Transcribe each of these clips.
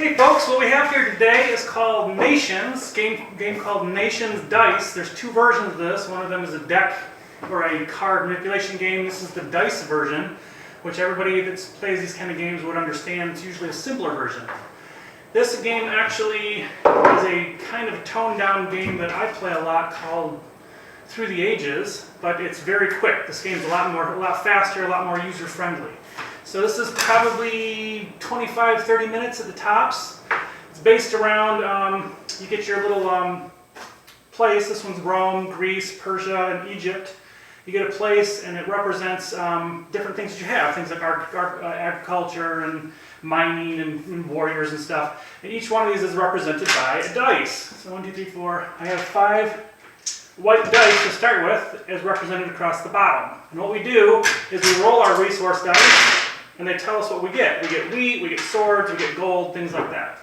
Hey folks, what we have here today is called Nations, game called Nations Dice. There's two versions of this. One of them is a deck or a card manipulation game. This is the dice version, which everybody that plays these kind of games would understand. It's usually a simpler version. This game actually is a kind of toned down game that I play a lot called Through the Ages, but it's very quick. This game's a lot faster, a lot more user friendly. So this is probably 25-30 minutes at the tops. It's based around, you get your little place. This one's Rome, Greece, Persia, and Egypt. You get a place and it represents different things that you have, things like agriculture and mining and warriors and stuff. And each one of these is represented by a dice. So 1, 2, 3, 4. I have 5 white dice to start with as represented across the bottom. And what we do is we roll our resource dice and they tell us what we get. We get wheat, we get swords, we get gold, things like that.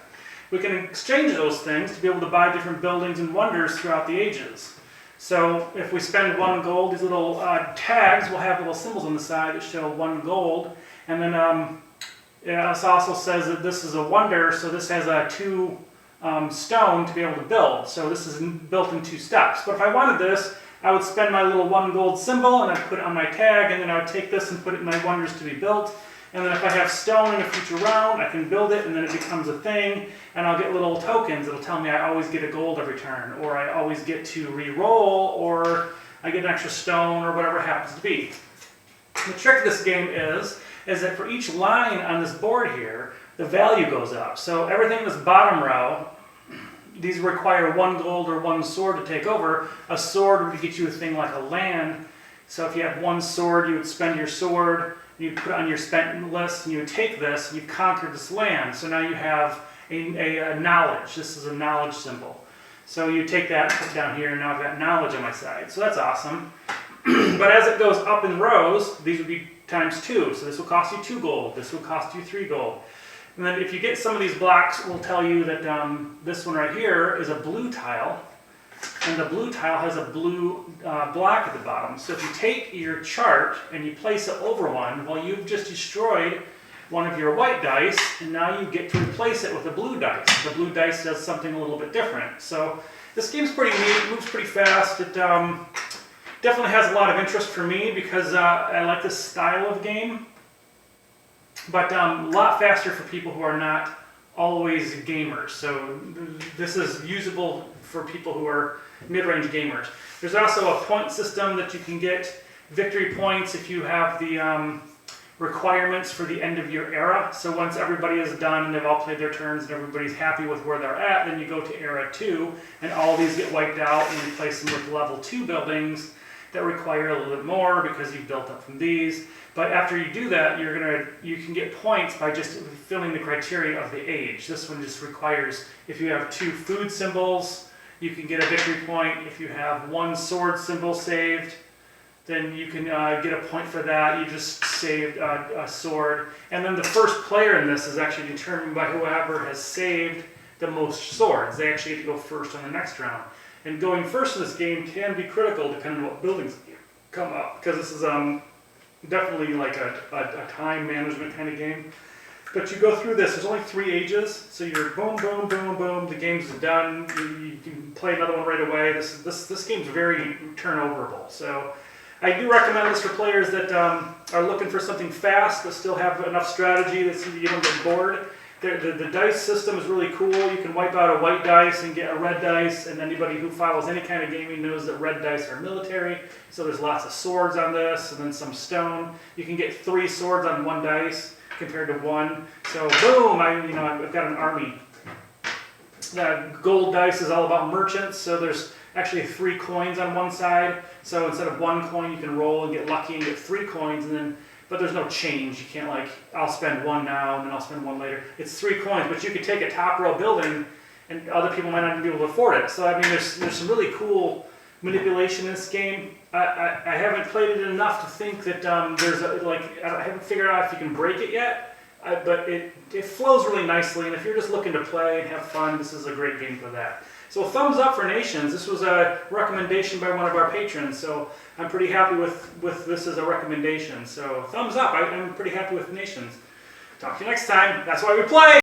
We can exchange those things to be able to buy different buildings and wonders throughout the ages. So if we spend 1 gold, these little tags will have little symbols on the side that show 1 gold. And then it also says that this is a wonder, so this has a 2 stone to be able to build. So this is built in 2 steps. But if I wanted this, I would spend my little 1 gold symbol and I'd put it on my tag, and then I would take this and put it in my wonders to be built. And then if I have stone in a future round, I can build it and then it becomes a thing, and I'll get little tokens that'll tell me I always get a gold every turn, or I always get to re-roll, or I get an extra stone, or whatever it happens to be. The trick of this game is that for each line on this board here, the value goes up. So everything in this bottom row, these require 1 gold or 1 sword to take over. A sword would get you a thing like a land. So if you have 1 sword, you would spend your sword, you'd put it on your spent list, and you would take this, and you've conquered this land. So now you have a knowledge. This is a knowledge symbol. So you take that and put it down here, and now I've got knowledge on my side. So that's awesome. But as it goes up in rows, these would be times 2. So this will cost you 2 gold. This will cost you 3 gold. And then if you get some of these blocks, it will tell you that this one right here is a blue tile. And the blue tile has a blue block at the bottom. So if you take your chart and you place it over one, well, you've just destroyed one of your white dice, and now you get to replace it with a blue dice. The blue dice does something a little bit different. So this game's pretty neat, moves pretty fast. It definitely has a lot of interest for me because I like this style of game. But a lot faster for people who are not always gamers. So this is usable for people who are mid-range gamers. There's also a point system that you can get victory points if you have the requirements for the end of your era. So once everybody is done and they've all played their turns and everybody's happy with where they're at, then you go to era 2 and all these get wiped out and replace them with level 2 buildings that require a little bit more because you've built up from these. But after you do that, you can get points by just filling the criteria of the age. This one just requires, if you have 2 food symbols, you can get a victory point. If you have 1 sword symbol saved, then you can get a point for that. You just saved a sword. And then the first player in this is actually determined by whoever has saved the most swords. They actually get to go first on the next round. And going first in this game can be critical depending on what buildings come up, because this is definitely like a time management kind of game. But you go through this, there's only 3 ages, so you're boom, boom, boom, boom, the game's done, you can play another one right away. This game's very turnoverable. So I do recommend this for players that are looking for something fast but still have enough strategy that you don't get bored. The dice system is really cool. You can wipe out a white dice and get a red dice, and anybody who follows any kind of gaming knows that red dice are military, so there's lots of swords on this, and then some stone. You can get 3 swords on 1 dice compared to 1. So boom, I've got an army. The gold dice is all about merchants, so there's actually 3 coins on one side. So instead of 1 coin, you can roll and get lucky and get 3 coins, but there's no change. You can't I'll spend 1 now and then I'll spend 1 later. It's 3 coins, but you could take a top row building and other people might not even be able to afford it. So I mean, there's some really cool manipulation in this game. I haven't played it enough to think that I haven't figured out if you can break it yet, but it flows really nicely, and if you're just looking to play and have fun, this is a great game for that. So thumbs up for Nations. This was a recommendation by one of our patrons, so I'm pretty happy with this as a recommendation. So thumbs up. I'm pretty happy with Nations. Talk to you next time. That's why we play!